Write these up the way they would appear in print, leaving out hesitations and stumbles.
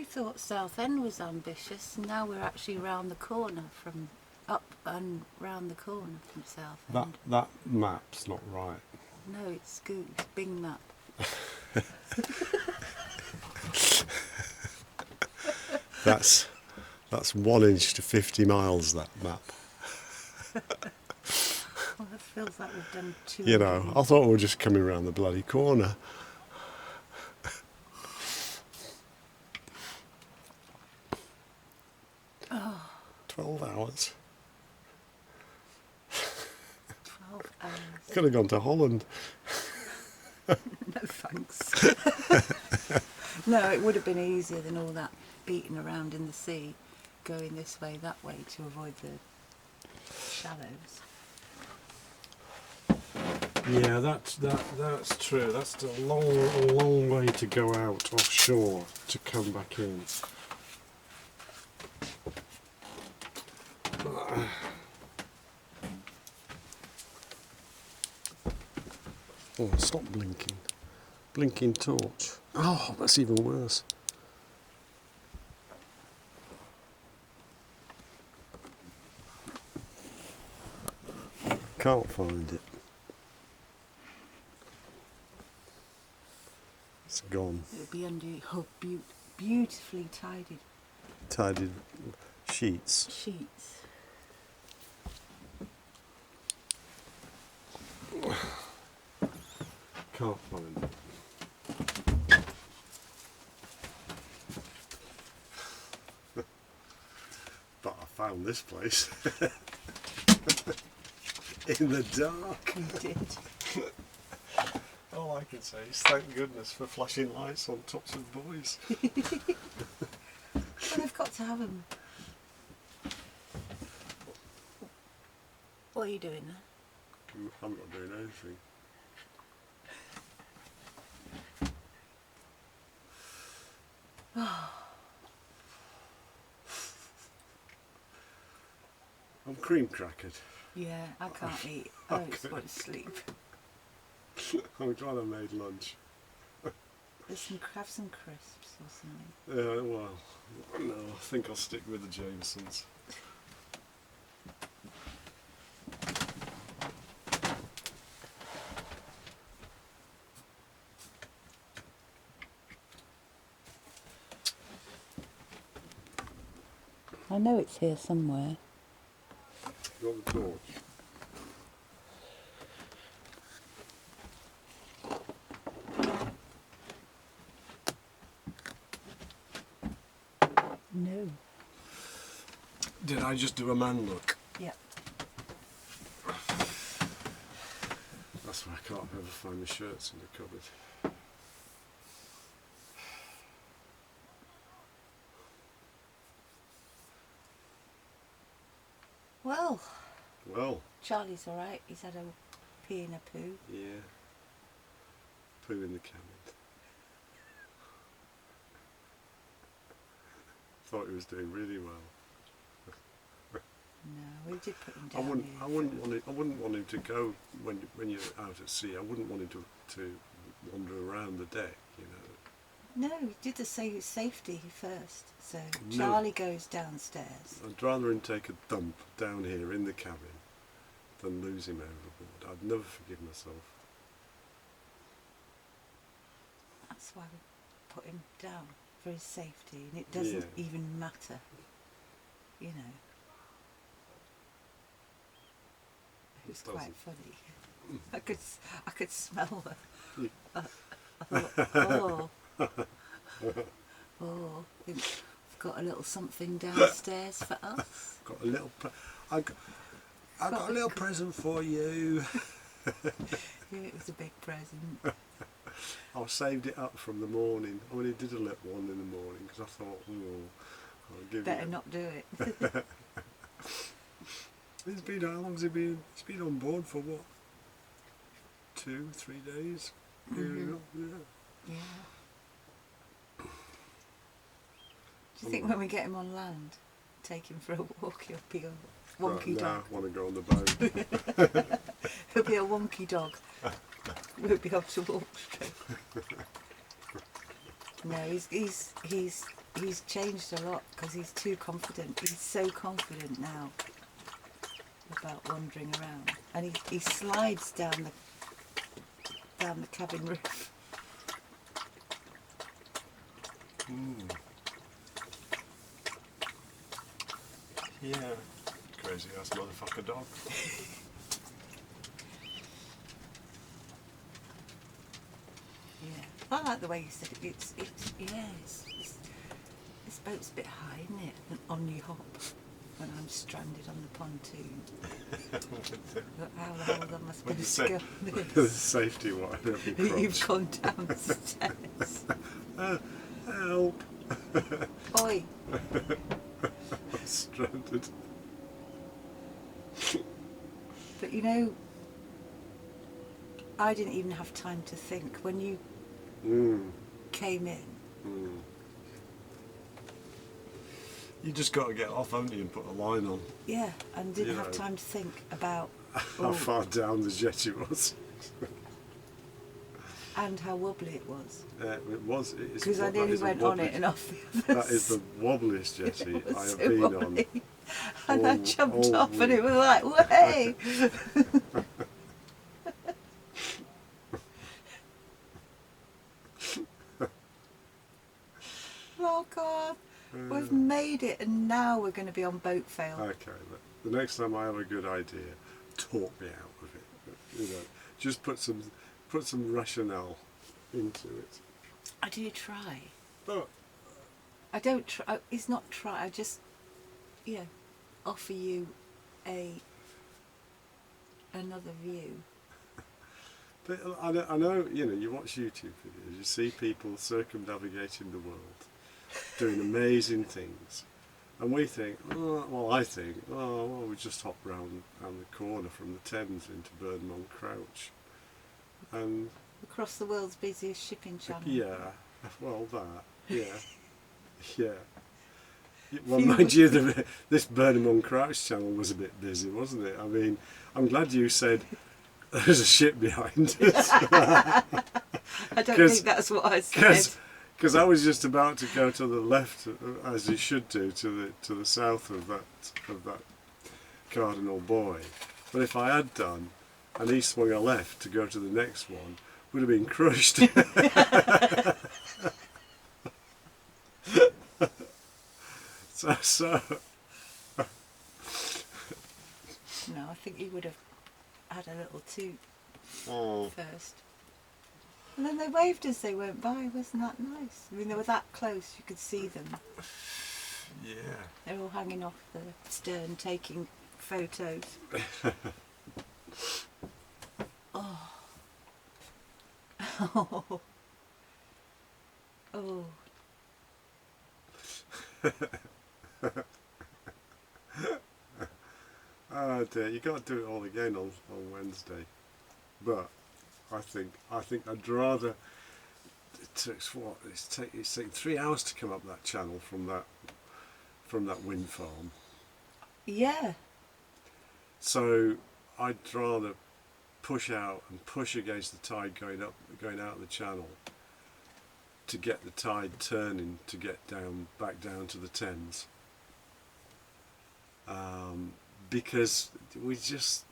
thought Southend was ambitious, and now we're actually round the corner from up and round the corner from Southend. That map's not right. No, it's good. It's Bing map. That's 1 inch to 50 miles, that map. Well, it feels like we've done 2. You know, I thought we were just coming around the bloody corner. Oh. 12 hours. 12 hours. Could have gone to Holland. No thanks. No, it would have been easier than all that beating around in the sea, going this way, that way to avoid the shallows. Yeah, that's true. That's a long way to go out offshore to come back in. Oh, stop blinking. Blinking torch. Oh, that's even worse. Can't find it. It's gone. It'll be under beautifully tidied Tidied sheets. sheets. Can't find it. But I found this place. In the dark. You did. All I can say is thank goodness for flashing lights on tops of buoys. Well, they've got to have them. What are you doing there? I'm not doing anything. I'm cream crackered. Yeah, I can't eat. I just want to sleep. I'm glad I made lunch. Have some crisps or something. Well, no, I think I'll stick with the Jamesons. I know it's here somewhere. You got the torch? No. Did I just do a man look? Yeah. That's why I can't ever find my shirts in the cupboard. Well. Charlie's all right. He's had a pee and a poo. Yeah. Poo in the cabin. Thought he was doing really well. No, we did put him down. I wouldn't want him to go when you're out at sea. I wouldn't want him to wander around the deck, you know. No, we did the safety first. So Charlie goes downstairs. I'd rather him take a dump down here in the cabin than lose him overboard. I'd never forgive myself. That's why we put him down, for his safety, and it doesn't even matter, you know. It was quite funny. I could smell her. I thought, we've got a little something downstairs for us. Got a little. I got a little present for you. Yeah, it was a big present. I saved it up from the morning. I only did a little one in the morning because I thought, I'll give Better it. not do it. How long's he been? He's been on board for what? 2-3 days. Yeah. Do you think when we get him on land, take him for a walk, he'll be a wonky dog? I want to go on the boat. He'll be a wonky dog. Won't be able to walk straight. No, he's he's changed a lot because he's too confident. He's so confident now about wandering around, and he slides down the cabin roof. Yeah, crazy ass motherfucker dog. Yeah, I like the way you said it. This boat's a bit high, isn't it? An omni hop when I'm stranded on the pontoon. But how the hell am I supposed to go on The this? safety wire every crotch. You've gone down the stairs. Help! Oi! I'm stranded. But you know, I didn't even have time to think when you came in. You just got to get off, haven't you, and put a line on. Yeah, and didn't You have know. time to think about How far down the jetty was. and how wobbly it was. It was. Because I nearly went on it and off the That others. is the wobbliest jetty It was I have so been wobbly. on. And I all- jumped all off and week. it was like, way! Oh God, we've made it and now we're going to be on boat fail. Okay, but the next time I have a good idea, talk me out of it. You know, just put some rationale into it. I do try. But I don't try, it's not try, I just, offer you another view. But I know, you watch YouTube videos, you see people circumnavigating the world, doing amazing things, and we think, I think, we just hop round the corner from the Thames into Burnham on Crouch, and Across the world's busiest shipping channel. yeah, well yeah. Well, mind you, this Burnham on Crouch channel was a bit busy, wasn't it? I mean, I'm glad you said there's a ship behind us. I don't think that's what I said. Because I was just about to go to the left, as you should do, to the south of that cardinal buoy. But if I had done, and he swung a left to go to the next one, would have been crushed. So No, I think he would have had a little toot first. And then they waved as they went by, wasn't that nice? I mean, they were that close, you could see them. yeah. They're all hanging off the stern, taking photos. Oh. Oh. Oh. Oh dear, you got to do it all again on Wednesday. But I think I'd rather. It takes what? It's taking 3 hours to come up that channel from that wind farm. Yeah. So I'd rather push out and push against the tide going out of the channel to get the tide turning to get back down to the Thames. Because we just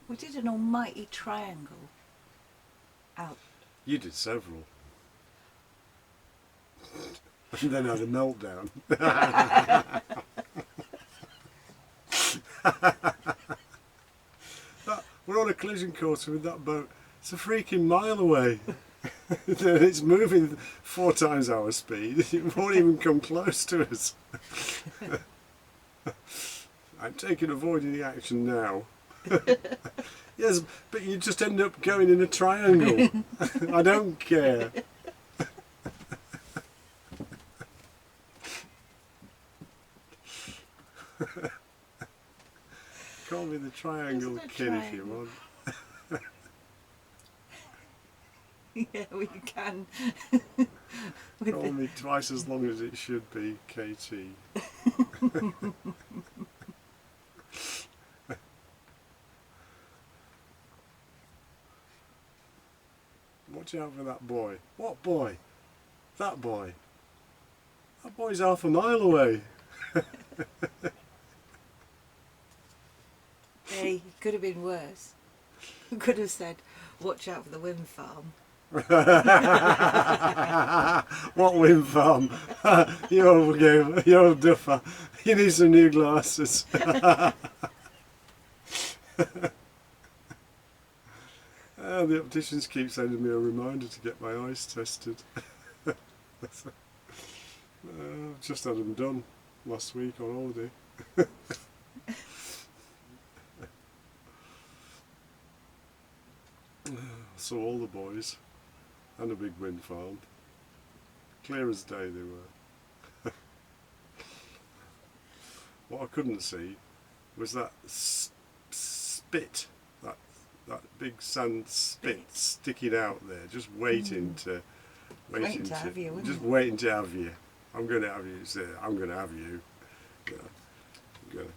We did an almighty triangle out. you did several. And then had a meltdown. We're on a collision course with that boat. It's a freaking mile away. It's moving 4 times our speed. It won't even come close to us. I'm taking avoiding action now. Yes, but you just end up going in a triangle. I don't care. Call me the triangle Isn't it kid if you triangle? want. Yeah, we can. Call me twice as long as it should be, KT. Watch out for that boy. What boy? That boy. That boy's half a mile away. Hey, it could have been worse. You could have said, watch out for the wind farm. What wind farm? You overgame, you old duffer. You need some new glasses. The opticians keep sending me a reminder to get my eyes tested. I've just had them done last week on holiday. Saw all the boys and a big wind farm. Clear as day they were. What I couldn't see was that spit, that big sand spit sticking out there, just waiting to have you, wouldn't just it? waiting to have you. I'm going to have you. So I'm going to have you. Yeah. I'm gonna.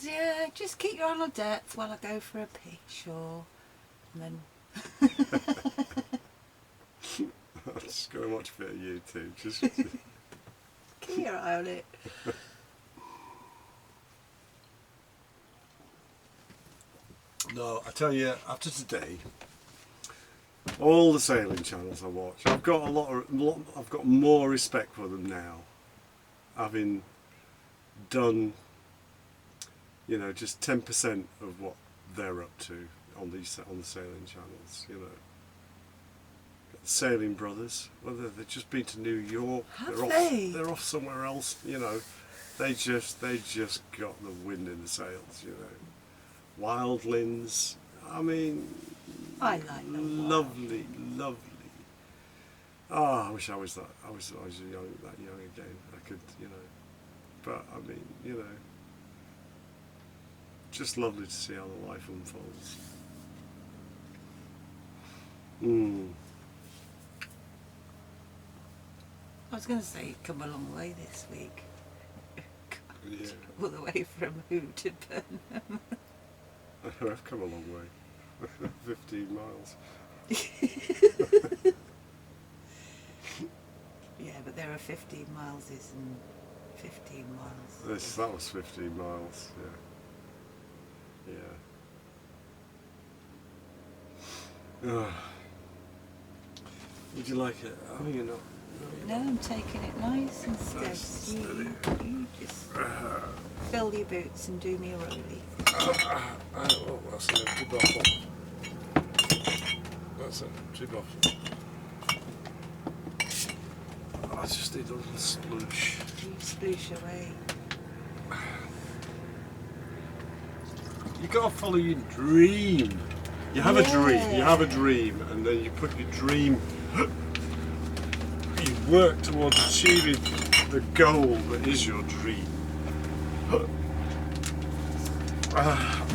Yeah, just keep your eye on depth while I go for a pee, sure. And then I'm just going to watch a bit of YouTube. Just keep your eye on it. no, I tell you, after today, all the sailing channels I watch, I've got I've got more respect for them now, having done, you know, just 10% of what they're up to on the sailing channels. You know, got the Sailing Brothers. Well, they've just been to New York. They're off somewhere else. You know, they just got the wind in the sails. You know, Wildlands. I mean, I like them. lovely. Oh, I wish I was that. I was that young again. I could, you know. But I mean, you know, just lovely to see how the life unfolds. I was going to say, come a long way this week. Yeah, All the way from Who to Burnham. I've come a long way. 15 miles. Yeah, but there are 15 miles and 15 miles. That was 15 miles. Yeah. Would you like it? Oh, you're not. No, I'm taking it nice and steady. You just fill your boots and do me a rollie. Oh, that's an empty bottle. That's an empty bottle. I just need a little sploosh. You sploosh away. You gotta follow your dream. You have a dream, and then you put your dream. You work towards achieving the goal that is your dream.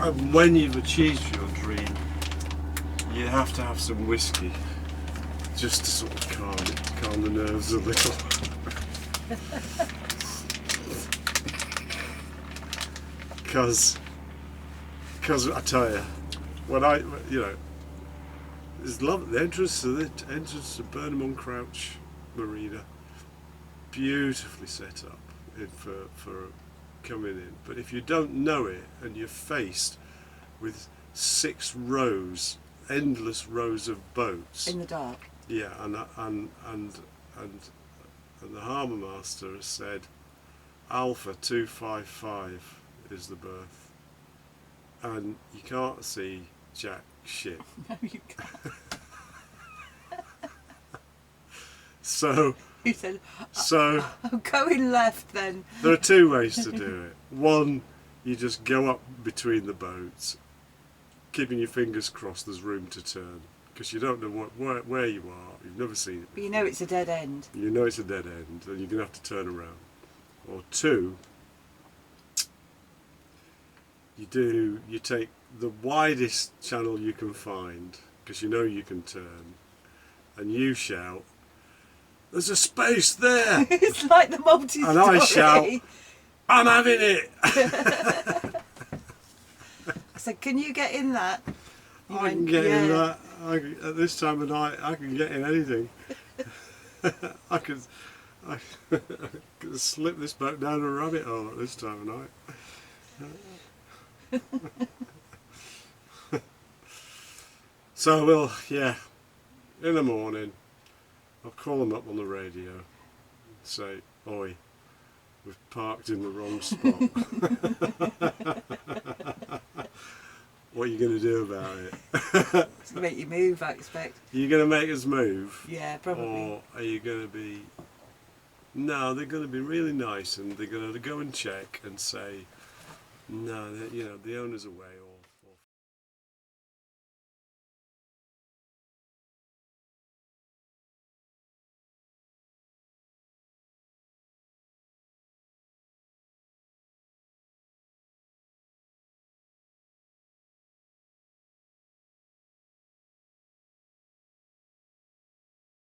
And when you've achieved your dream, you have to have some whiskey, just to sort of calm the nerves a little. Because I tell you, when there's the entrance to Burnham on Crouch Marina, beautifully set up for coming in. But if you don't know it and you're faced with 6 rows, endless rows of boats In the dark. yeah, and the harbour master has said Alpha 255 is the berth, and you can't see jack shit. No, you can't. So You said, I'm going left then. there are 2 ways to do it. One, you just go up between the boats, keeping your fingers crossed there's room to turn, because you don't know where you are, you've never seen it. But you know it's a dead end. You know it's a dead end, and you're going to have to turn around. Or 2, you take the widest channel you can find, because you know you can turn, and you shout, "There's a space there!" It's like the multi-story. And I shout, "I'm having it!" I said, can you get in that? You I went, can get in yeah. that. At this time of night, I can get in anything. I could slip this boat down a rabbit hole at this time of night. So we'll, yeah, in the morning, I'll call them up on the radio, say, oi, we've parked in the wrong spot. What are you going to do about it? It's to make you move, I expect. Are you going to make us move? Yeah, probably. Or are you going to be... No, they're going to be really nice and they're going to go and check and say, no, you know, the owner's away.